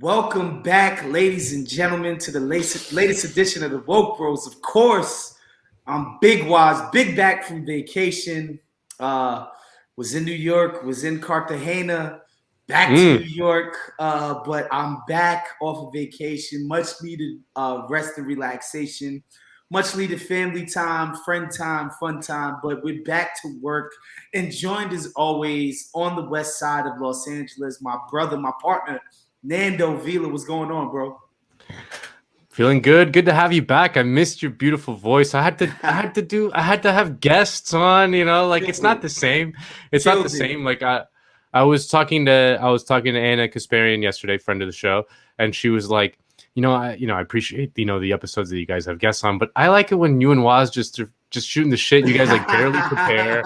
Welcome back, ladies and gentlemen, to the latest edition of the Woke Bros. Of course, I'm Big Waz, big back from vacation. Was in New York, was in Cartagena, back to New York, but I'm back off of vacation. Much needed rest and relaxation, much needed family time, friend time, fun time. But we're back to work, and joined as always on the west side of Los Angeles, my brother, my partner, Nando Vila. What's going on, bro? Feeling good. Good to have you back. I missed your beautiful voice. I had to have guests on, it's not the same. It's not the same. Like I was talking to Anna Kasparian yesterday, friend of the show, and she was like, I appreciate, the episodes that you guys have guests on, but I like it when you and Waz just shooting the shit. You guys like barely prepare,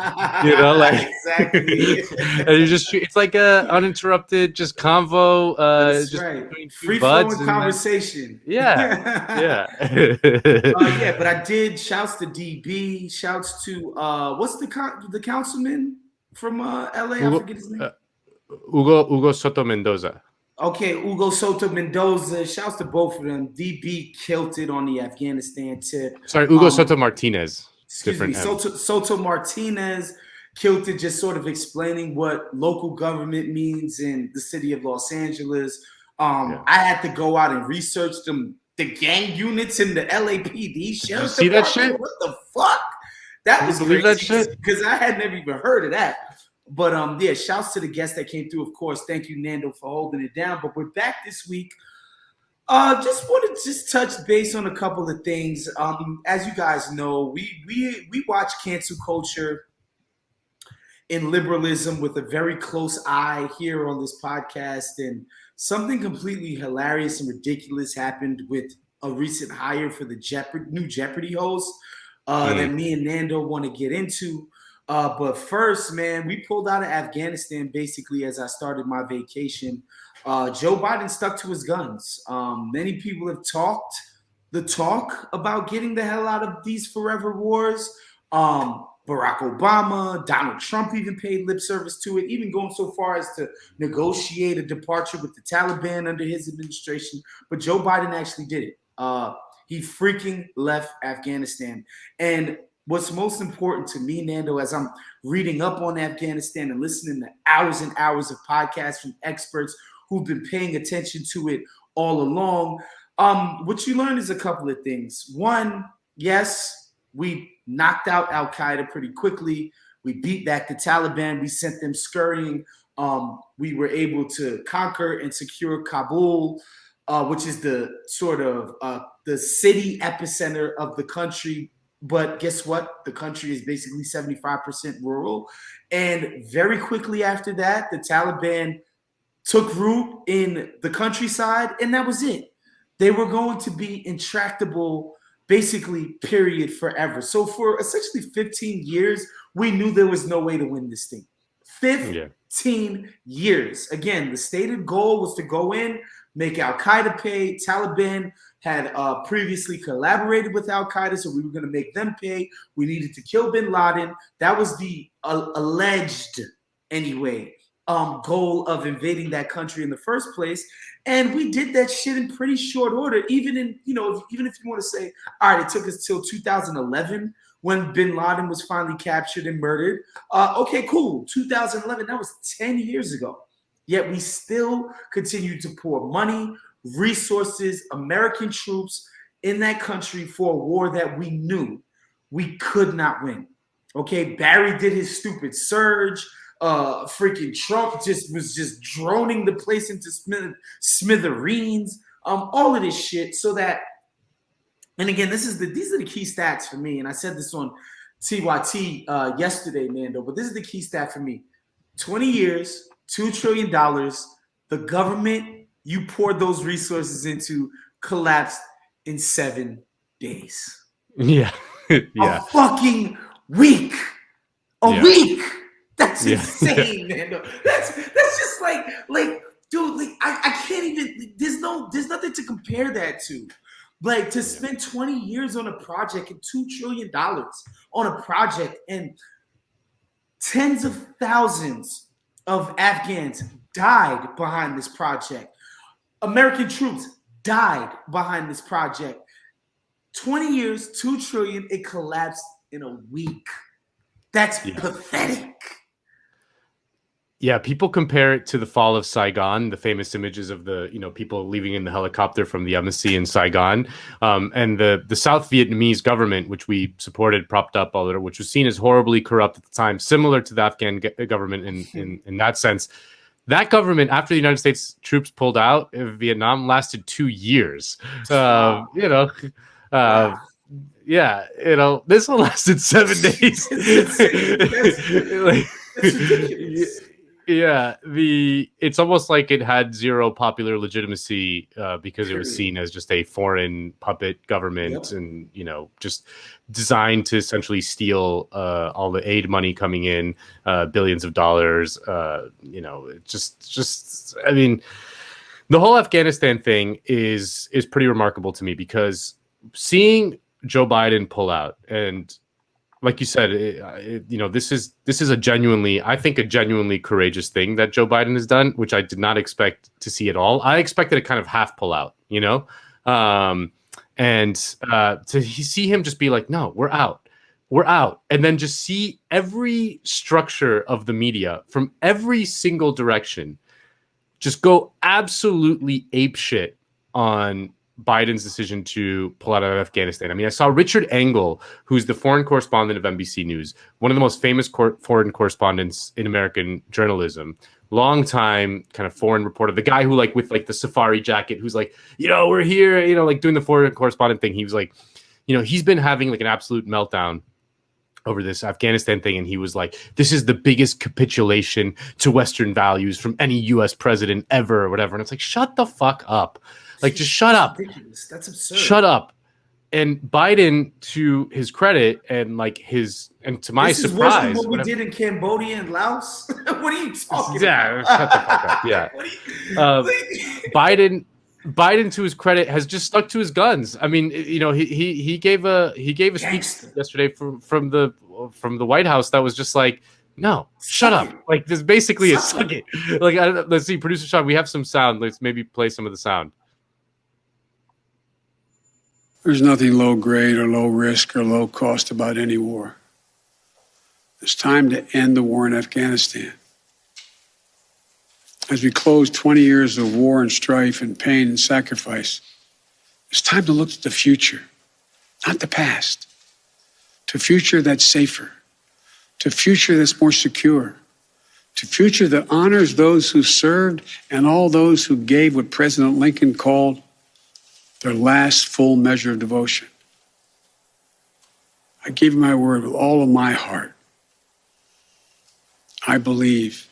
Exactly. And you just it's like a uninterrupted just convo, That's just right. between two Free buds flowing conversation. Yeah. But I did. Shouts to DB. Shouts to what's the councilman from LA? I forget his name. Hugo Soto Mendoza. Okay, Hugo Soto Mendoza. Shouts to both of them. DB killed it on the Afghanistan tip. Sorry, Hugo Soto Martinez. Excuse me, Soto Martinez killed it, just sort of explaining what local government means in the city of Los Angeles. I had to go out and research the gang units in the LAPD. See that shit? What the fuck? That was crazy, that shit? Because I had never even heard of that. But shouts to the guests that came through, of course. Thank you, Nando, for holding it down. But we're back this week. Just wanted to touch base on a couple of things. As you guys know, we watch cancel culture and liberalism with a very close eye here on this podcast, and something completely hilarious and ridiculous happened with a recent hire for the new Jeopardy host that me and Nando want to get into. But first, man, we pulled out of Afghanistan basically as I started my vacation. Joe Biden stuck to his guns. Many people have talked the talk about getting the hell out of these forever wars. Barack Obama, Donald Trump even paid lip service to it, even going so far as to negotiate a departure with the Taliban under his administration. But Joe Biden actually did it. He freaking left Afghanistan. And what's most important to me, Nando, as I'm reading up on Afghanistan and listening to hours and hours of podcasts from experts who've been paying attention to it all along, what you learn is a couple of things. One, yes, we knocked out Al-Qaeda pretty quickly. We beat back the Taliban. We sent them scurrying. We were able to conquer and secure Kabul, which is the sort of the city epicenter of the country. But guess what? The country is basically 75% rural. And very quickly after that, the Taliban took root in the countryside, and that was it. They were going to be intractable, basically, period, forever. So for essentially 15 years, we knew there was no way to win this thing. 15 years. Again, the stated goal was to go in, make Al-Qaeda pay. Taliban had previously collaborated with Al-Qaeda, so we were going to make them pay. We needed to kill bin Laden. That was the alleged, anyway, goal of invading that country in the first place. And we did that shit in pretty short order. Even if you want to say, all right, it took us till 2011 when bin Laden was finally captured and murdered. Okay, cool. 2011, that was 10 years ago. Yet we still continue to pour money, resources, American troops in that country for a war that we knew we could not win. Okay, Barry did his stupid surge. Freaking Trump was just droning the place into smithereens. All of this shit. So that, and again, these are the key stats for me. And I said this on TYT yesterday, Nando, but this is the key stat for me. 20 years, $2 trillion. The government you poured those resources into collapsed in 7 days. Yeah. A fucking week. A week. That's insane, man. That's just like, dude, like I can't even. There's nothing to compare that to. Like to spend 20 years on a project and $2 trillion on a project, and tens of thousands of Afghans died behind this project. American troops died behind this project. 20 years, $2 trillion, it collapsed in a week. That's pathetic. Yeah, people compare it to the fall of Saigon, the famous images of the people leaving in the helicopter from the embassy in Saigon, and the South Vietnamese government, which we supported, propped up, all that, which was seen as horribly corrupt at the time, similar to the Afghan government in that sense. That government, after the United States troops pulled out of Vietnam, lasted 2 years. Wow. Yeah, this one lasted 7 days. That's ridiculous. Yeah, it's almost like it had zero popular legitimacy because it was seen as just a foreign puppet government, and just designed to essentially steal all the aid money coming in, billions of dollars. I mean, the whole Afghanistan thing is pretty remarkable to me, because seeing Joe Biden pull out, and like you said, this is a genuinely courageous thing that Joe Biden has done, which I did not expect to see at all. I expected a kind of half pull out, and to see him just be like, no, we're out, and then just see every structure of the media from every single direction just go absolutely apeshit on Biden's decision to pull out of Afghanistan. I mean, I saw Richard Engel, who's the foreign correspondent of NBC News, one of the most famous foreign correspondents in American journalism, long-time kind of foreign reporter, the guy who with the safari jacket, who's like, we're here, doing the foreign correspondent thing. He was like, he's been having an absolute meltdown over this Afghanistan thing, and he was like, this is the biggest capitulation to Western values from any U.S. president ever, or whatever. And it's like, shut the fuck up. Just shut up. Ridiculous. That's absurd. Shut up. And Biden, to his credit, and to my this is surprise, worse than what we did in Cambodia and Laos. What are you talking about? Shut the fuck up. Yeah. Biden, to his credit, has just stuck to his guns. I mean, he gave a speech yesterday from the White House that was just like, no, shut up. There's basically a suck it. Let's see, producer Sean, we have some sound. Let's maybe play some of the sound. There's nothing low grade or low risk or low cost about any war. It's time to end the war in Afghanistan. As we close 20 years of war and strife and pain and sacrifice, it's time to look to the future, not the past, to a future that's safer, to a future that's more secure, to a future that honors those who served and all those who gave what President Lincoln called their last full measure of devotion. I give you my word with all of my heart. I believe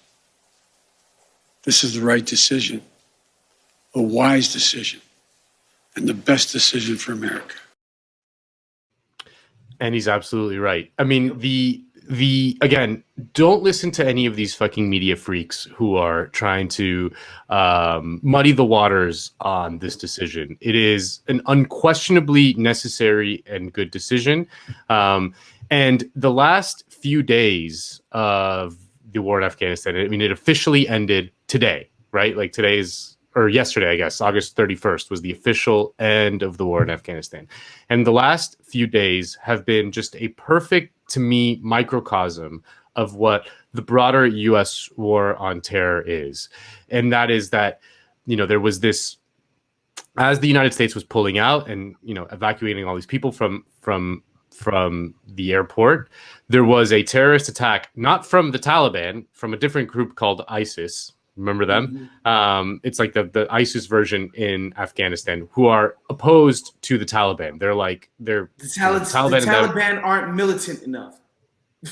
this is the right decision, a wise decision, and the best decision for America. And he's absolutely right. I mean, again, don't listen to any of these fucking media freaks who are trying to muddy the waters on this decision. It is an unquestionably necessary and good decision. And the last few days of the war in Afghanistan, I mean, it officially ended today, right? Yesterday, I guess, August 31st was the official end of the war in Afghanistan. And the last few days have been just a perfect, to me, microcosm of what the broader U.S. war on terror is. And that is that, there was this, as the United States was pulling out and, evacuating all these people from the airport, there was a terrorist attack, not from the Taliban, from a different group called ISIS. Remember them? Mm-hmm. It's like the ISIS version in Afghanistan, who are opposed to the Taliban. The Taliban aren't militant enough.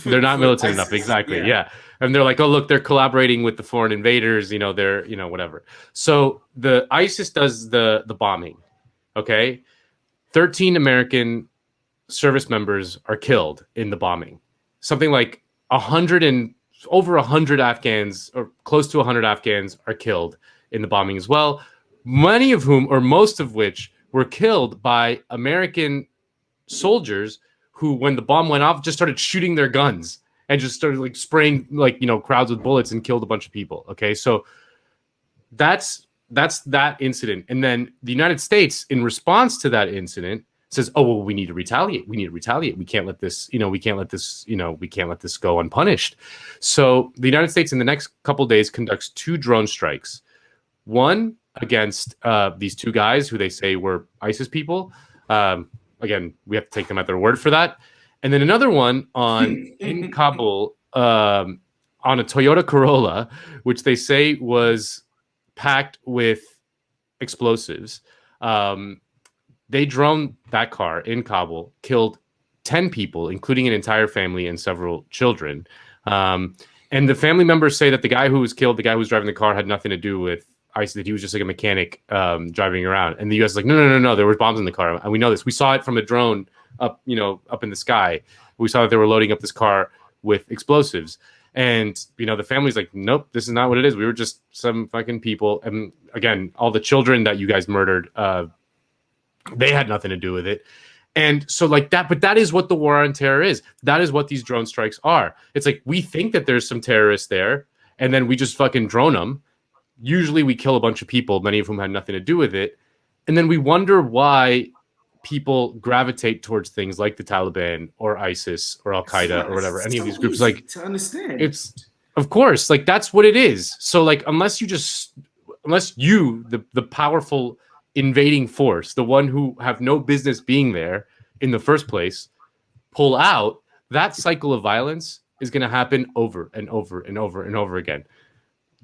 They're not militant enough, exactly. Yeah. And they're like, oh, look, they're collaborating with the foreign invaders. They're whatever. So the ISIS does the bombing. Okay, 13 American service members are killed in the bombing. Something like over 100 Afghans, or close to 100 Afghans, are killed in the bombing as well. Many of whom, or most of which, were killed by American soldiers who, when the bomb went off, just started shooting their guns and just started spraying crowds with bullets and killed a bunch of people. Okay, so that's that's that incident. And then the United States, in response to that incident, says, "Oh well, we need to retaliate. We need to retaliate. We can't let this, we can't let this go unpunished." So the United States in the next couple of days conducts 2 drone strikes. One against these 2 guys who they say were ISIS people. Again, we have to take them at their word for that. And then another one in Kabul on a Toyota Corolla, which they say was packed with explosives. They droned that car in Kabul, killed 10 people, including an entire family and several children. And the family members say that the guy who was killed, the guy who was driving the car, had nothing to do with ISIS, that he was just like a mechanic driving around. And the U.S. is like, no, there were bombs in the car. And we know this. We saw it from a drone up in the sky. We saw that they were loading up this car with explosives. And, the family's like, nope, this is not what it is. We were just some fucking people. And again, all the children that you guys murdered, they had nothing to do with it. And so like that, but that is what the war on terror is. That is what these drone strikes are. It's like, we think that there's some terrorists there, and then we just fucking drone them. Usually we kill a bunch of people, many of whom had nothing to do with it. And then we wonder why people gravitate towards things like the Taliban or ISIS or Al-Qaeda or whatever, any of these groups. Like, to understand, it's, of course, like that's what it is. So like, unless you, the powerful invading force, the one who have no business being there in the first place, pull out, that cycle of violence is going to happen over and over and over and over again.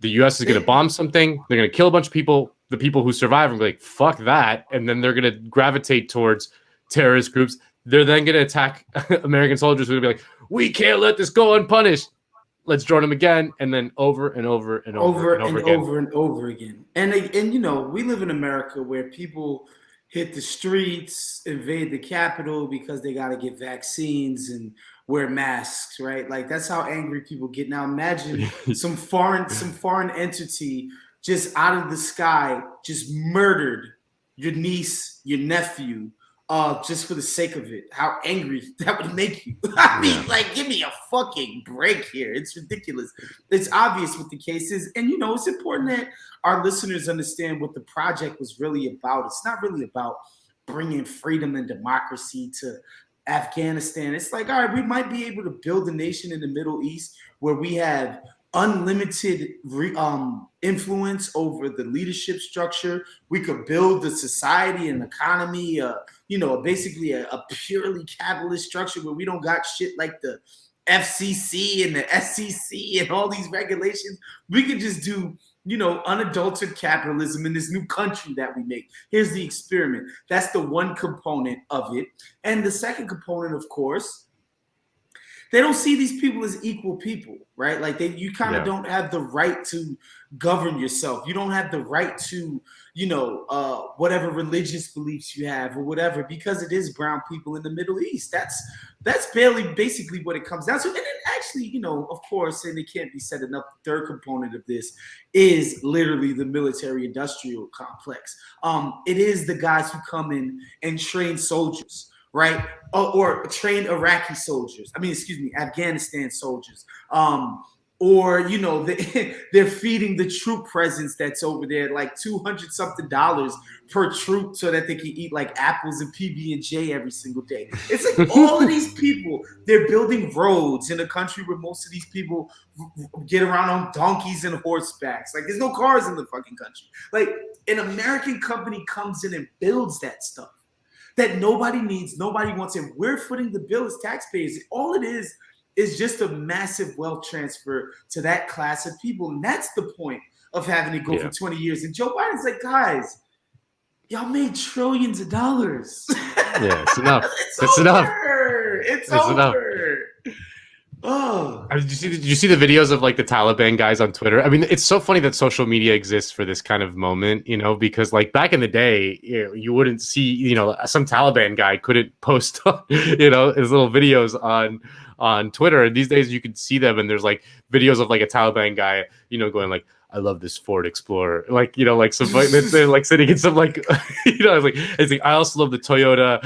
The U.S. is going to bomb something. They're going to kill a bunch of people. The people who survive are like, fuck that. And then they're going to gravitate towards terrorist groups. They're then going to attack American soldiers who are going to be like, we can't let this go unpunished. Let's drone them again. And then over and over and over and over again. And we live in America where people hit the streets, invade the Capitol because they got to get vaccines and wear masks, right? Like that's how angry people get. Now imagine some foreign entity just out of the sky just murdered your niece, your nephew, just for the sake of it. How angry that would make you. I mean, like, give me a fucking break here. It's ridiculous. It's obvious what the case is. And, it's important that our listeners understand what the project was really about. It's not really about bringing freedom and democracy to Afghanistan. It's like, all right, we might be able to build a nation in the Middle East where we have unlimited influence over the leadership structure. We could build a society and economy, basically a purely capitalist structure where we don't got shit like the FCC and the SEC and all these regulations. We could just do, unadulterated capitalism in this new country that we make. Here's the experiment. That's the one component of it. And the second component, of course, they don't see these people as equal people, right? Like you kind of don't have the right to govern yourself. You don't have the right to, whatever religious beliefs you have or whatever, because it is brown people in the Middle East. That's basically what it comes down to. And then actually, of course, and it can't be said enough, the third component of this is literally the military-industrial complex. It is the guys who come in and train soldiers, right? Or train Iraqi soldiers. Afghanistan soldiers. They're feeding the troop presence that's over there like $200-something per troop so that they can eat like apples and PB&J every single day. It's like all of these people, they're building roads in a country where most of these people get around on donkeys and horsebacks. Like there's no cars in the fucking country. Like an American company comes in and builds that stuff that nobody needs, nobody wants, and we're footing the bill as taxpayers. All it is just a massive wealth transfer to that class of people. And that's the point of having it go for 20 years. And Joe Biden's like, guys, y'all made trillions of dollars. Yeah, it's enough. It's enough. It's over. Enough. Oh, did you see the videos of like the Taliban guys on Twitter? I mean, it's so funny that social media exists for this kind of moment, because like back in the day, you wouldn't see, some Taliban guy couldn't post, his little videos on Twitter. And these days you can see them, and there's like videos of like a Taliban guy, going like, I love this Ford Explorer, like some they're like sitting in some like it's like I also love the Toyota,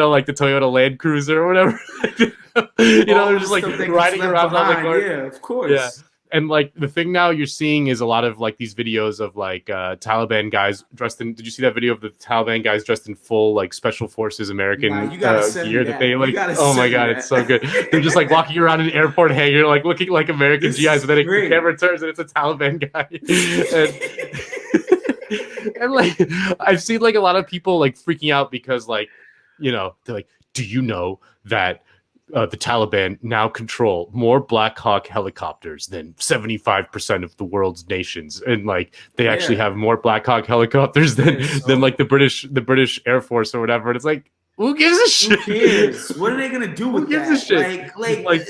like the Toyota Land Cruiser or whatever. They're just like riding around public. Yeah, of course. Yeah. And like the thing now you're seeing is a lot of like these videos of like Taliban guys dressed in. Did you see that video of the Taliban guys dressed in full like special forces American you gotta send gear me that they like? You gotta Oh my send me god, that. it's so good. They're just like walking around an airport hangar, like looking like American This GIs, is but then great. the camera turns and it's a Taliban guy. And like I've seen like a lot of people like freaking out because like, you know, they're like, do you know that the Taliban now control more Black Hawk helicopters than 75% of the world's nations, and like they actually have more Black Hawk helicopters than like the British Air Force or whatever. And it's like, who gives a shit? Who cares? What are they gonna do with Who gives that? a shit? Like,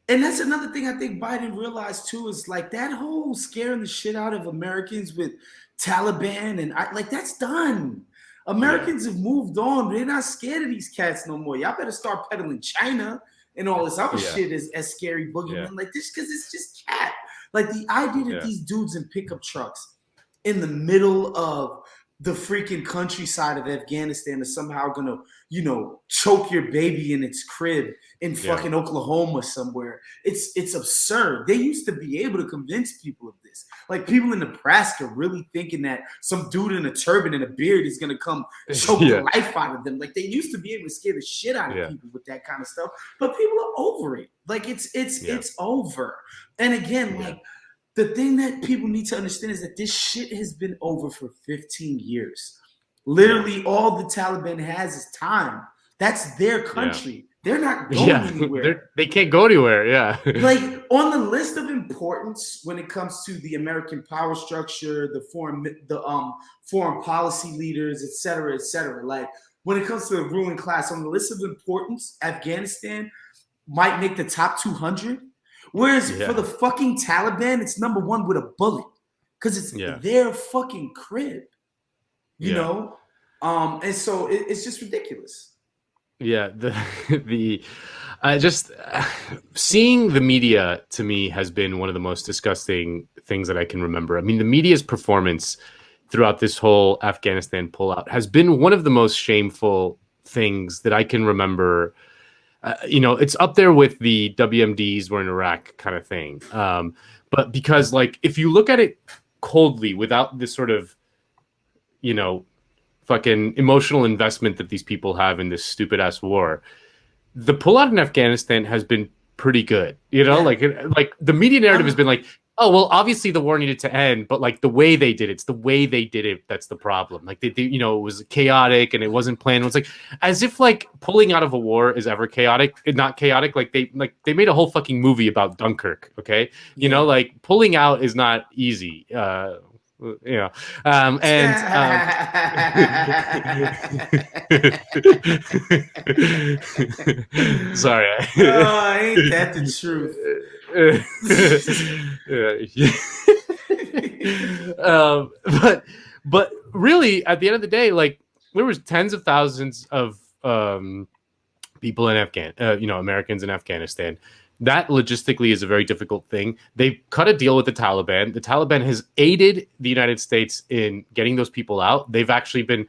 and that's another thing I think Biden realized too, is like that whole scaring the shit out of Americans with Taliban and like that's done. Americans have moved on. They're not scared of these cats no more. Y'all better start peddling China and all this other shit as scary boogeyman like this, because it's just cat. Like the idea that these dudes in pickup trucks in the middle of the freaking countryside of Afghanistan are somehow gonna, you know, choke your baby in its crib in fucking Oklahoma somewhere. It's absurd. They used to be able to convince people of this. Like people in Nebraska really thinking that some dude in a turban and a beard is gonna come choke the life out of them. Like they used to be able to scare the shit out of people with that kind of stuff. But people are over it. Like it's over. And again, like the thing that people need to understand is that this shit has been over for 15 years. Literally, all the Taliban has is time. That's their country. They're not going anywhere. They can't go anywhere. Yeah. Like on the list of importance when it comes to the American power structure, the foreign policy leaders, et cetera, like when it comes to the ruling class, on the list of importance, Afghanistan might make the top 200. Whereas for the fucking Taliban, it's number one with a bullet because it's their fucking crib, you know? And so it's just ridiculous. Yeah. Just seeing the media to me has been one of the most disgusting things that I can remember. I mean, the media's performance throughout this whole Afghanistan pullout has been one of the most shameful things that I can remember. You know, it's up there with the WMDs were in Iraq kind of thing. But because, like, if you look at it coldly without this sort of, you know, fucking emotional investment that these people have in this stupid ass war, the pullout in Afghanistan has been pretty good. You know, like the media narrative has been like, oh, well, obviously the war needed to end, but like the way they did it, it's the way they did it that's the problem. Like they you know, it was chaotic and it wasn't planned. It's like as if like pulling out of a war is ever chaotic, not chaotic. Like they made a whole fucking movie about Dunkirk. Okay, you know, like pulling out is not easy. You know, sorry. Ain't that the truth? But really, at the end of the day, like there was tens of thousands of people in Americans in Afghanistan. That logistically is a very difficult thing. They cut a deal with the Taliban. The Taliban has aided the United States in getting those people out. They've actually been,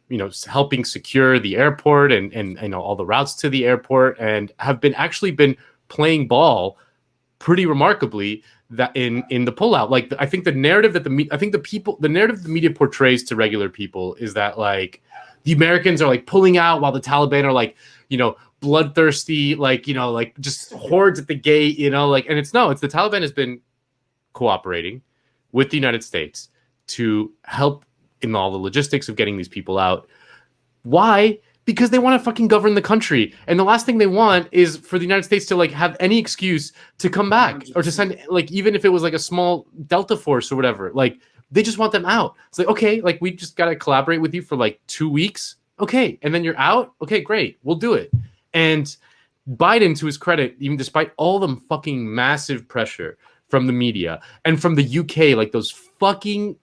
you know, helping secure the airport and you know all the routes to the airport, and have been playing ball pretty remarkably that in the pullout. Like I think the narrative that the narrative the media portrays to regular people is that like the Americans are like pulling out while the Taliban are like, you know, bloodthirsty, like, you know, like just hordes at the gate, you know, like, and it's the Taliban has been cooperating with the United States to help in all the logistics of getting these people out. Why? Because they want to fucking govern the country. And the last thing they want is for the United States to like have any excuse to come back 100%. Or to send, like, even if it was like a small Delta force or whatever, like they just want them out. It's like, okay, like we just got to collaborate with you for like 2 weeks. Okay. And then you're out. Okay, great. We'll do it. And Biden, to his credit, even despite all the fucking massive pressure from the media and from the UK, like those fucking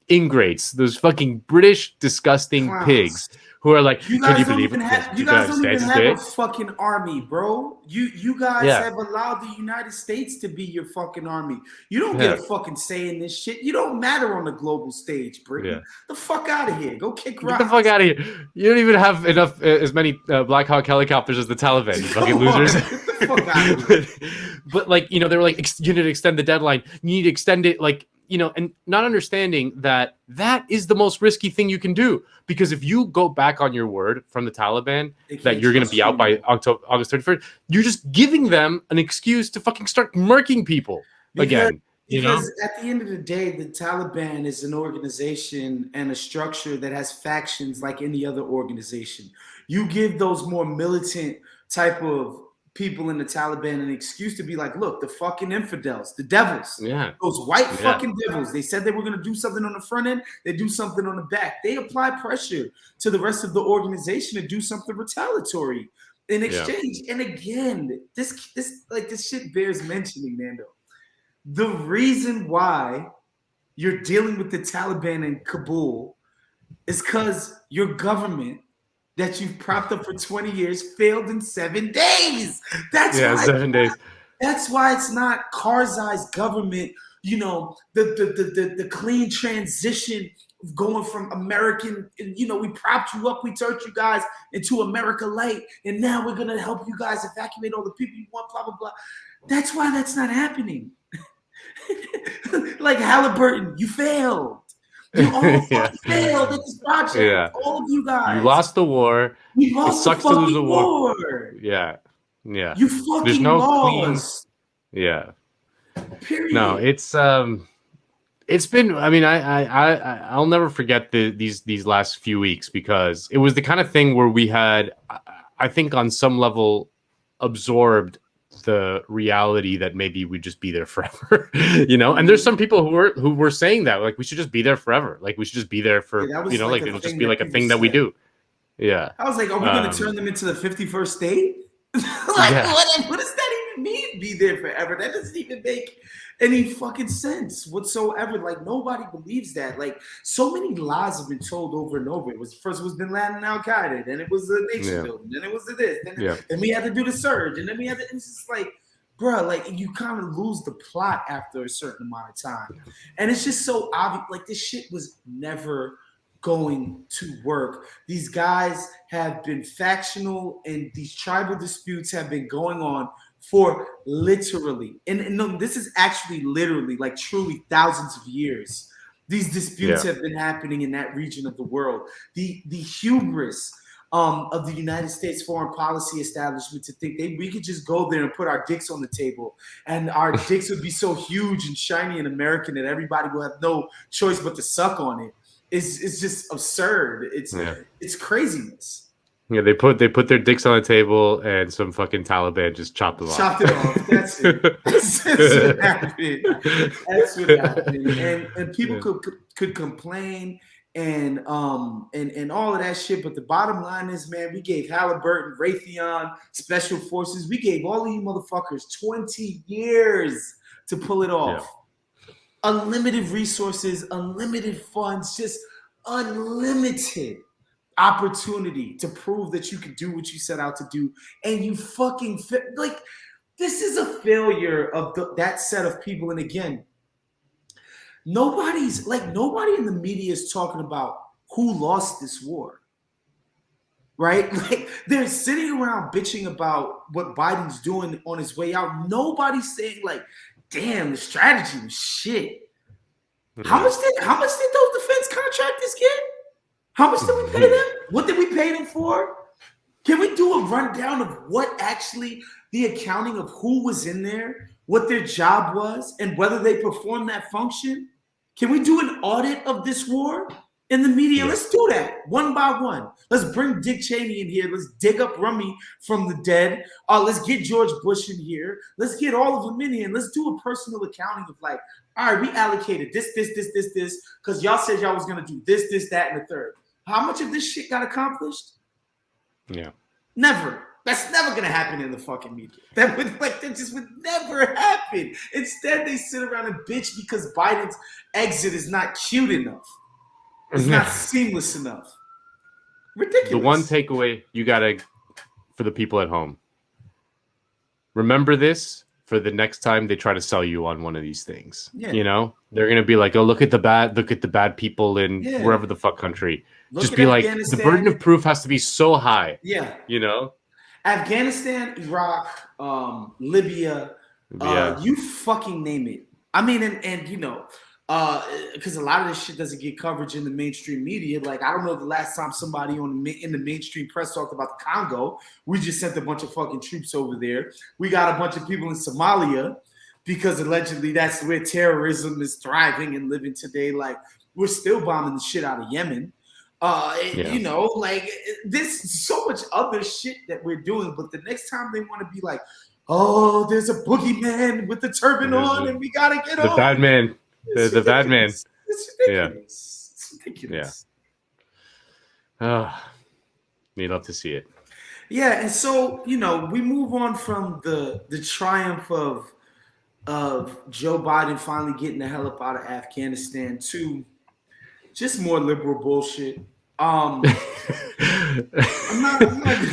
ingrates, those fucking British disgusting pigs who are like, You can guys you don't believe even what have. the You guys United don't even States have a did? fucking army, bro. You guys Yeah. have allowed the United States to be your fucking army. You don't Yeah. get a fucking say in this shit. You don't matter on the global stage, Britain. Yeah. The fuck out of here. Go kick Get rocks. the fuck out of here! You don't even have enough as many Black Hawk helicopters as the Taliban. You fucking Come on, losers. get the fuck out of here. But like, you know, they were like, you need to extend the deadline. You need to extend it, like, you know, and not understanding that that is the most risky thing you can do, because if you go back on your word from the Taliban that you're going to be out by August 31st, you're just giving them an excuse to fucking start murking people again. Because at the end of the day, the Taliban is an organization and a structure that has factions like any other organization. You give those more militant type of people in the Taliban an excuse to be like, look, the fucking infidels, the devils, those white fucking devils. They said they were going to do something on the front end. They do something on the back. They apply pressure to the rest of the organization to do something retaliatory in exchange. And again, this shit bears mentioning, Nando. The reason why you're dealing with the Taliban in Kabul is because your government that you've propped up for 20 years failed in 7 days. That's why 7 days. That's why it's not Karzai's government, you know, the clean transition of going from American, you know, we propped you up, we turned you guys into America Light, and now we're going to help you guys evacuate all the people you want, blah, blah, blah. That's why that's not happening. Like Halliburton, you failed. You all failed at this project. Yeah. All of you guys. You lost the war. You lost it sucks the to lose a war. Yeah. Yeah. You fucking There's no lost. Clean, yeah. Period. No, it's been, I mean, I'll never forget these last few weeks, because it was the kind of thing where we had, I think on some level, absorbed the reality that maybe we'd just be there forever, you know. And there's some people who were saying that, like, we should just be there forever, like we should just be there for, you know, like it'll just be like a thing that we do. Yeah, I was like, are we going to turn them into the 51st state? What does that even mean, be there forever? That doesn't even make any fucking sense whatsoever. Like, nobody believes that. Like, so many lies have been told over and over. It was first, it was Bin Laden and Al Qaeda, then it was the nation building, then it was this, then we had to do the surge, and then we had to. It's just like, bro, like, you kind of lose the plot after a certain amount of time, and it's just so obvious. Like, this shit was never going to work. These guys have been factional, and these tribal disputes have been going on for literally, and no, this is actually literally, like, truly thousands of years. These disputes have been happening in that region of the world. The hubris of the United States foreign policy establishment to think we could just go there and put our dicks on the table, and our dicks would be so huge and shiny and American that everybody will have no choice but to suck on it. It's just absurd. It's craziness. Yeah, they put their dicks on the table, and some fucking Taliban just chopped them off. Chopped it off. That's it. That's what happened. That's what happened. And people could complain and all of that shit, but the bottom line is, man, we gave Halliburton, Raytheon, Special Forces, we gave all of you motherfuckers 20 years to pull it off. Yeah. Unlimited resources, unlimited funds, just unlimited opportunity to prove that you could do what you set out to do, and you fucking like, this is a failure of that set of people. And again, nobody in the media is talking about who lost this war, right? Like, they're sitting around bitching about what Biden's doing on his way out. Nobody's saying, like, damn, the strategy was shit. How much did those defense contractors get? How much did we pay them? What did we pay them for? Can we do a rundown of what actually the accounting of who was in there, what their job was, and whether they performed that function? Can we do an audit of this war in the media? Yeah. Let's do that one by one. Let's bring Dick Cheney in here. Let's dig up Rummy from the dead. Let's get George Bush in here. Let's get all of them in here, and let's do a personal accounting of, like, all right, we allocated this, because y'all said y'all was going to do this, that, and the third. How much of this shit got accomplished? Yeah. Never. That's never going to happen in the fucking media. That just would never happen. Instead, they sit around and bitch because Biden's exit is not cute enough. It's not seamless enough. Ridiculous. The one takeaway you gotta for the people at home. Remember this for the next time they try to sell you on one of these things. Yeah. You know, they're gonna be like, "Oh, look at the bad people in wherever the fuck country." Just be like, the burden of proof has to be so high. Yeah. You know, Afghanistan, Iraq, Libya, you fucking name it. I mean, and you know, because a lot of this shit doesn't get coverage in the mainstream media. Like, I don't know the last time somebody in the mainstream press talked about the Congo. We just sent a bunch of fucking troops over there. We got a bunch of people in Somalia because allegedly that's where terrorism is thriving and living today. Like, we're still bombing the shit out of Yemen. You know, like, there's so much other shit that we're doing. But the next time they want to be like, oh, there's a boogeyman with the turban on and we got to get on. The bad man. The bad man. It's ridiculous. It's ridiculous. Yeah. You'd love to see it. Yeah, and so, you know, we move on from the triumph of Joe Biden finally getting the hell up out of Afghanistan to just more liberal bullshit. I'm not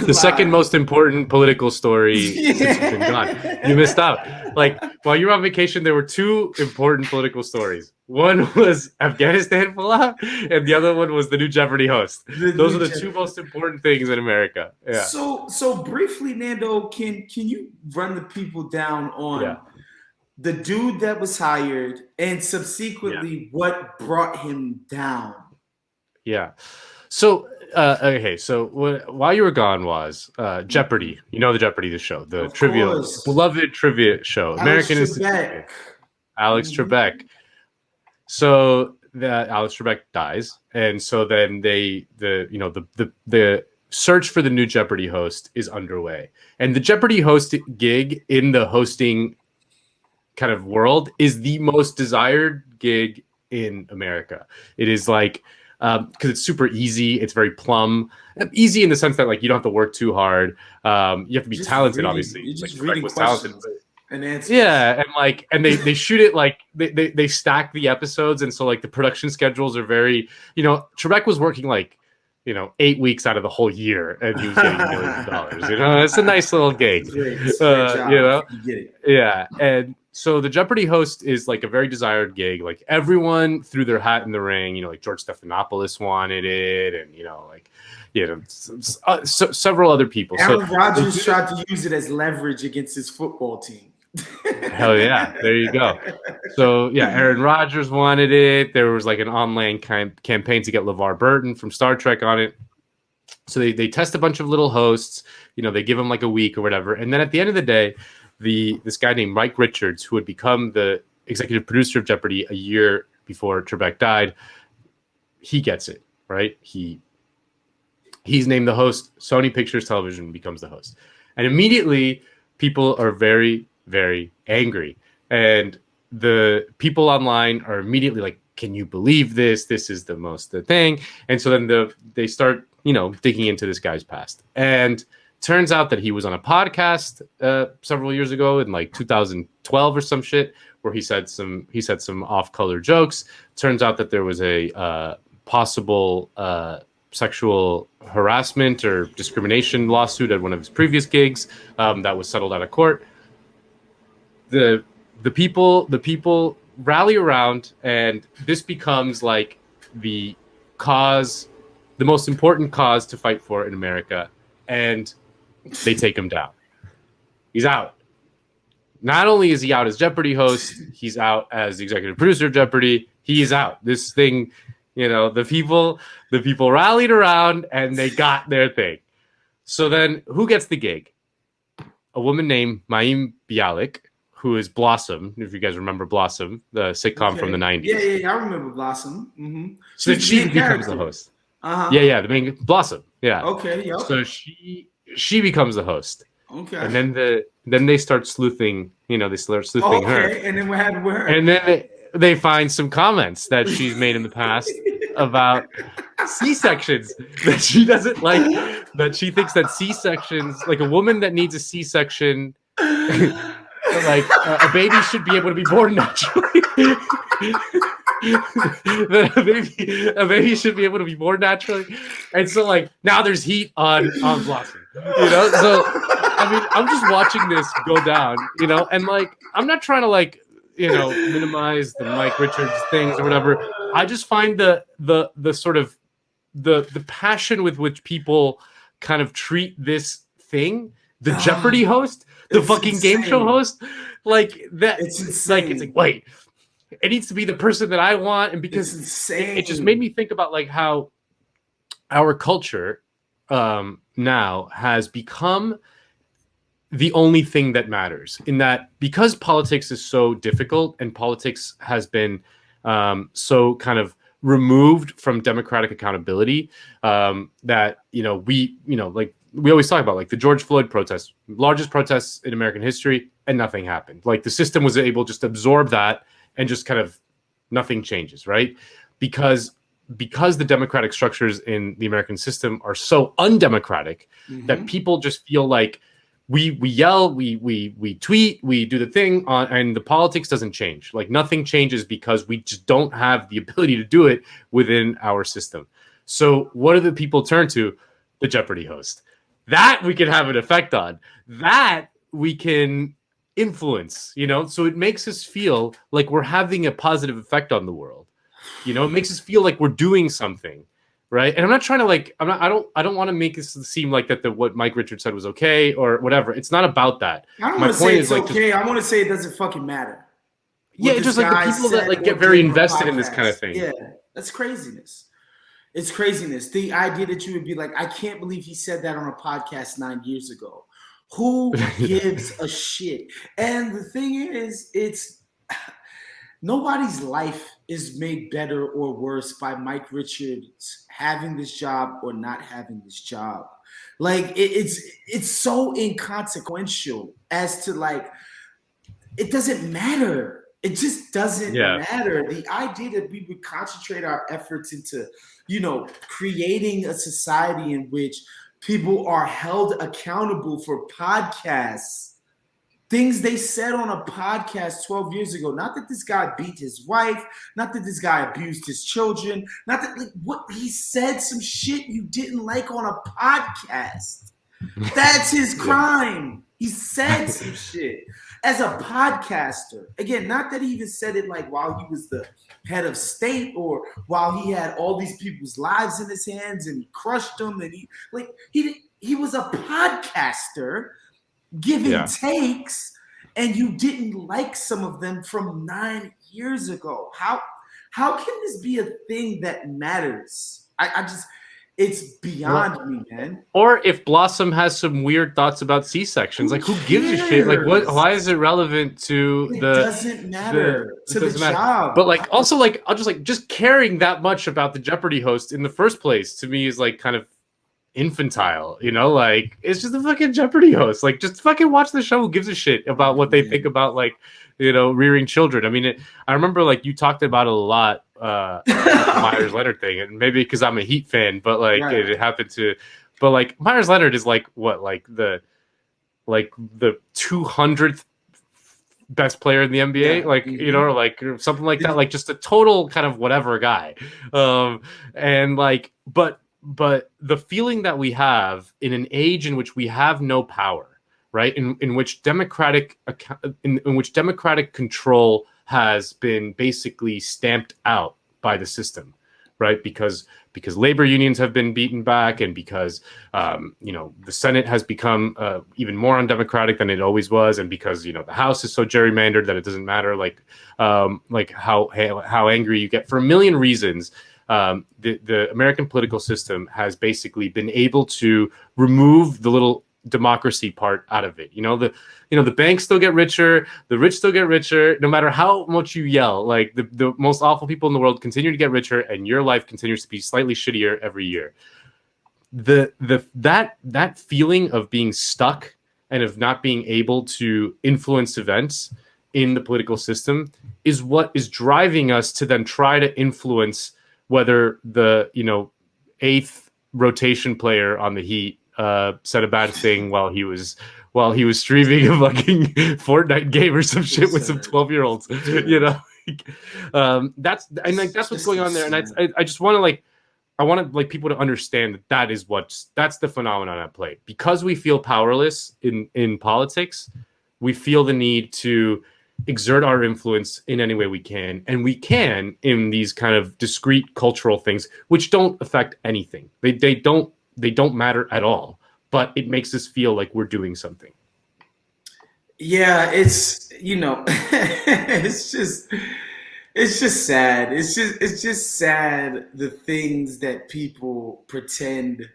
the second most important political story since you've been gone. You missed out. Like, while you were on vacation, there were two important political stories. One was Afghanistan fallout, and the other one was the new Jeopardy host. Those are the two most important things in America. Yeah. So briefly, Nando, can you run the people down on the dude that was hired and subsequently what brought him down? Yeah. So, okay. So while you were gone was Jeopardy. You know the Jeopardy, the show, the beloved trivia show, American Institute. Alex Trebek. So that Alex Trebek dies, and so then the search for the new Jeopardy host is underway, and the Jeopardy host gig in the hosting kind of world is the most desired gig in America. It is like. Because it's super easy, it's very plumb. Easy in the sense that like you don't have to work too hard. You have to be talented, obviously. You're just like, reading was questions talented, and answers. Yeah, and they shoot it like they stack the episodes, and so like the production schedules are very. You know, Trebek was working like 8 weeks out of the whole year, and he was getting millions of dollars. You know, it's a nice little gig. It's a great job. You know, you get it. Yeah, and. So the Jeopardy host is like a very desired gig. Like everyone threw their hat in the ring. Like George Stephanopoulos wanted it, and several other people. Aaron Rodgers tried to use it as leverage against his football team. Hell yeah, there you go. So yeah, Aaron Rodgers wanted it. There was like an online campaign to get LeVar Burton from Star Trek on it. So they test a bunch of little hosts. They give them like a week or whatever, and then at the end of the day. This guy named Mike Richards, who had become the executive producer of Jeopardy a year before Trebek died, he gets it, right? He's named the host. Sony Pictures Television becomes the host. And immediately people are very, very angry. And the people online are immediately like, can you believe this? This is the thing. And so then they start, digging into this guy's past. And turns out that he was on a podcast several years ago in like 2012 or some shit where he said some off-color jokes. Turns out that there was a possible sexual harassment or discrimination lawsuit at one of his previous gigs that was settled out of court. The people rally around, and this becomes like the most important cause to fight for in America, and they take him down. He's out. Not only is he out as Jeopardy host, he's out as the executive producer of Jeopardy. He is out. This thing, the people rallied around and they got their thing. So then who gets the gig? A woman named Mayim Bialik, who is Blossom, if you guys remember Blossom, the sitcom from the 90s. Yeah, I remember Blossom. Mm-hmm. So then she becomes the host. Uh-huh. Yeah, the main Blossom. Yeah. Okay, yep. So she becomes the host. Okay. And then they start sleuthing, they start sleuthing her. Okay, and then what happened with her? And then they find some comments that she's made in the past about C-sections that she doesn't like, that she thinks that C-sections, like a woman that needs a C-section, like a baby should be able to be born naturally. that a baby should be able to be born naturally. And so like now there's heat on Blossom, so I mean I'm just watching this go down, and like I'm not trying to like minimize the Mike Richards things or whatever. I just find the sort of the passion with which people kind of treat this thing, the Jeopardy host, the fucking insane. Game show host, like that. It's insane. It's like, wait, it needs to be the person that I want. And because it just made me think about like how our culture now has become the only thing that matters, in that because politics is so difficult and politics has been so kind of removed from democratic accountability, that we always talk about like the George Floyd protests, largest protests in American history, and nothing happened. Like the system was able just to absorb that and just kind of nothing changes, right? Because the democratic structures in the American system are so undemocratic that people just feel like we yell, we tweet, we do the thing and the politics doesn't change. Like nothing changes because we just don't have the ability to do it within our system. So what do the people turn to? The Jeopardy host. That we can have an effect on. That we can influence, so it makes us feel like we're having a positive effect on the world. It makes us feel like we're doing something. Right. And I'm not trying to like, I don't want to make this seem like that what Mike Richards said was okay or whatever. It's not about that. I don't want to say it's okay. I want to say it doesn't fucking matter. Yeah, just like the people that like get very invested in this kind of thing. Yeah, that's craziness. It's craziness. The idea that you would be like, I can't believe he said that on a podcast 9 years ago. Who gives a shit? And the thing is, it's nobody's life is made better or worse by Mike Richards having this job or not having this job. Like it's so inconsequential as to like, it doesn't matter. It just doesn't matter. The idea that we would concentrate our efforts into, creating a society in which people are held accountable for podcasts, things they said on a podcast 12 years ago. Not that this guy beat his wife, not that this guy abused his children, not that like what he said some shit you didn't like on a podcast. That's his crime. He said some shit as a podcaster. Again, not that he even said it like while he was the head of state or while he had all these people's lives in his hands and he crushed them. And he was a podcaster giving takes, and you didn't like some of them from 9 years ago. How can this be a thing that matters? I just, it's beyond me, man. Or if Blossom has some weird thoughts about C-sections, like who gives a shit? Like what? Why is it relevant to it doesn't matter to the job. But like also like I'll just caring that much about the Jeopardy host in the first place to me is like kind of infantile, like it's just a fucking Jeopardy host. Like just fucking watch the show. Who gives a shit about what they think about like rearing children? I mean, I remember like you talked about it a lot, the Myers Leonard thing, and maybe because I'm a Heat fan, but like it happened to. But like Myers Leonard is like what, like the 200th best player in the NBA, or like or something like that, like just a total kind of whatever guy, and like but the feeling that we have in an age in which we have no power, right? In which democratic control has been basically stamped out by the system, right? Because labor unions have been beaten back, and because the Senate has become even more undemocratic than it always was, and because the House is so gerrymandered that it doesn't matter like how angry you get for a million reasons. The American political system has basically been able to remove the little democracy part out of it. The banks still get richer, the rich still get richer, no matter how much you yell. Like the most awful people in the world continue to get richer, and your life continues to be slightly shittier every year. That feeling of being stuck and of not being able to influence events in the political system is what is driving us to then try to influence whether the eighth rotation player on the Heat said a bad thing while he was streaming a fucking Fortnite game or some shit with some 12-year-olds. That's what's going on there, and I just want to I want to people to understand that's the phenomenon at play. Because we feel powerless in politics, we feel the need to exert our influence in any way we can, and we can in these kind of discrete cultural things which don't affect anything. They don't matter at all, but it makes us feel like we're doing something. Yeah, it's it's just sad. It's just sad, the things that people pretend,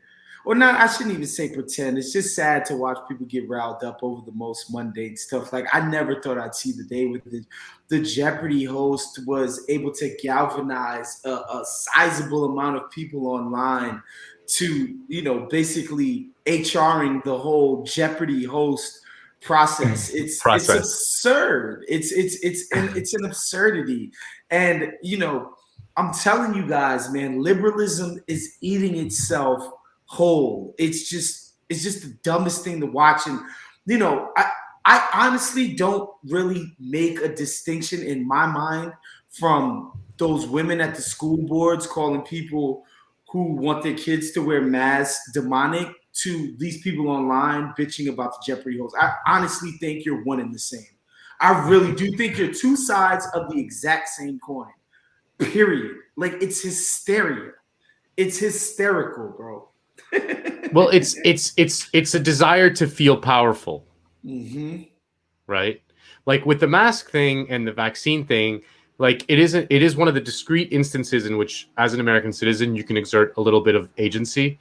or not. I shouldn't even say pretend. It's just sad to watch people get riled up over the most mundane stuff. Like, I never thought I'd see the day where the Jeopardy host was able to galvanize a sizable amount of people online to basically HRing the whole Jeopardy host process. It's absurd. It's an absurdity. And I'm telling you guys, man, liberalism is eating itself whole. It's just the dumbest thing to watch. And I honestly don't really make a distinction in my mind from those women at the school boards calling people who want their kids to wear masks demonic, to these people online bitching about the Jeopardy host. I honestly think you're one and the same. I really do think you're two sides of the exact same coin. Period. Like, it's hysteria. It's hysterical, bro. Well, it's a desire to feel powerful. Mm-hmm. Right? Like with the mask thing and the vaccine thing, like it is one of the discrete instances in which, as an American citizen, you can exert a little bit of agency.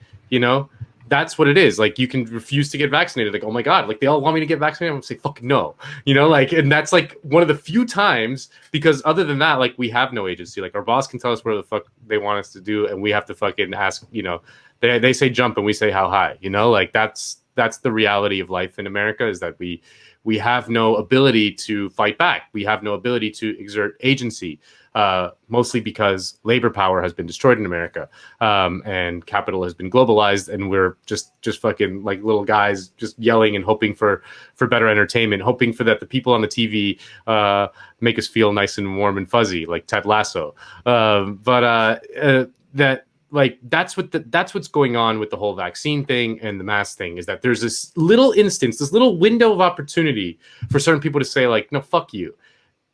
That's what it is. Like, you can refuse to get vaccinated. Like, oh my God, like they all want me to get vaccinated. I'm gonna say fucking no. And that's like one of the few times, because other than that, like, we have no agency. Like, our boss can tell us where the fuck they want us to do, and we have to fucking ask. They say jump and we say how high. Like that's the reality of life in America, is that we have no ability to fight back. We have no ability to exert agency, mostly because labor power has been destroyed in America, and capital has been globalized, and we're just fucking like little guys just yelling and hoping for better entertainment, hoping for that the people on the TV make us feel nice and warm and fuzzy, like Ted Lasso. That's what's going on with the whole vaccine thing and the mask thing, is that there's this little instance, this little window of opportunity for certain people to say, like, no, fuck you.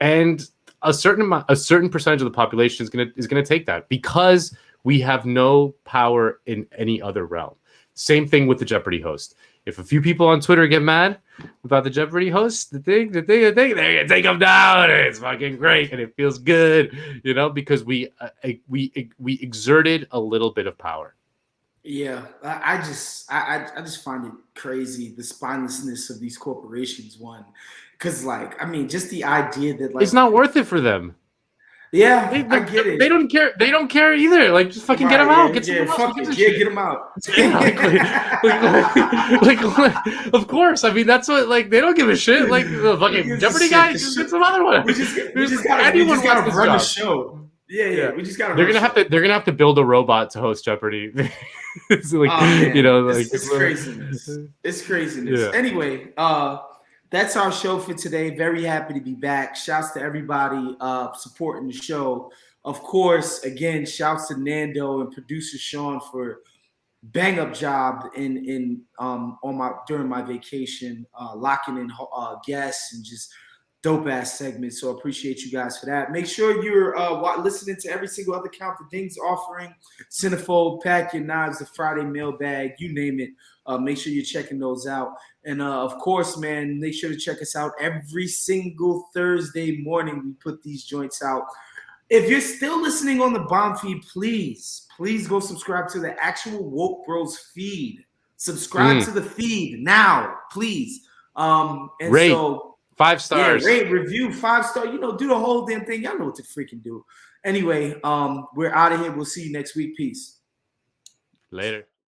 And a certain percentage of the population is gonna take that, because we have no power in any other realm. Same thing with the Jeopardy host. If a few people on Twitter get mad about the Jeopardy host, they're gonna take them down. It's fucking great, and it feels good, because we exerted a little bit of power. Yeah, I just find it crazy, the spinelessness of these corporations. One, because just the idea that it's not worth it for them. Yeah, I get it. They don't care. They don't care either. Like, just fucking get them out. Get them out. Of course. I mean, that's what. Like, they don't give a shit. Like, the fucking Jeopardy guy, just get some other one. We just gotta run the show. Yeah. We just gotta. They're gonna have to build a robot to host Jeopardy. It's like, it's craziness. It's craziness. Yeah. Anyway, that's our show for today. Very happy to be back. Shouts to everybody supporting the show. Of course, again, shouts to Nando and producer Sean for bang up job during my vacation, locking in guests and just dope ass segments. So appreciate you guys for that. Make sure you're listening to every single other Count the Dings offering. Centerfold, Pack Your Knives, the Friday mailbag, you name it. Make sure you're checking those out. And of course, man, make sure to check us out every single Thursday morning. We put these joints out. If you're still listening on the Bomb feed, please go subscribe to the actual Woke Bros feed. Subscribe to the feed now, please. And rate. So 5 stars. Yeah, rate, review, 5-star. Do the whole damn thing. Y'all know what to freaking do. Anyway, we're out of here. We'll see you next week. Peace. Later.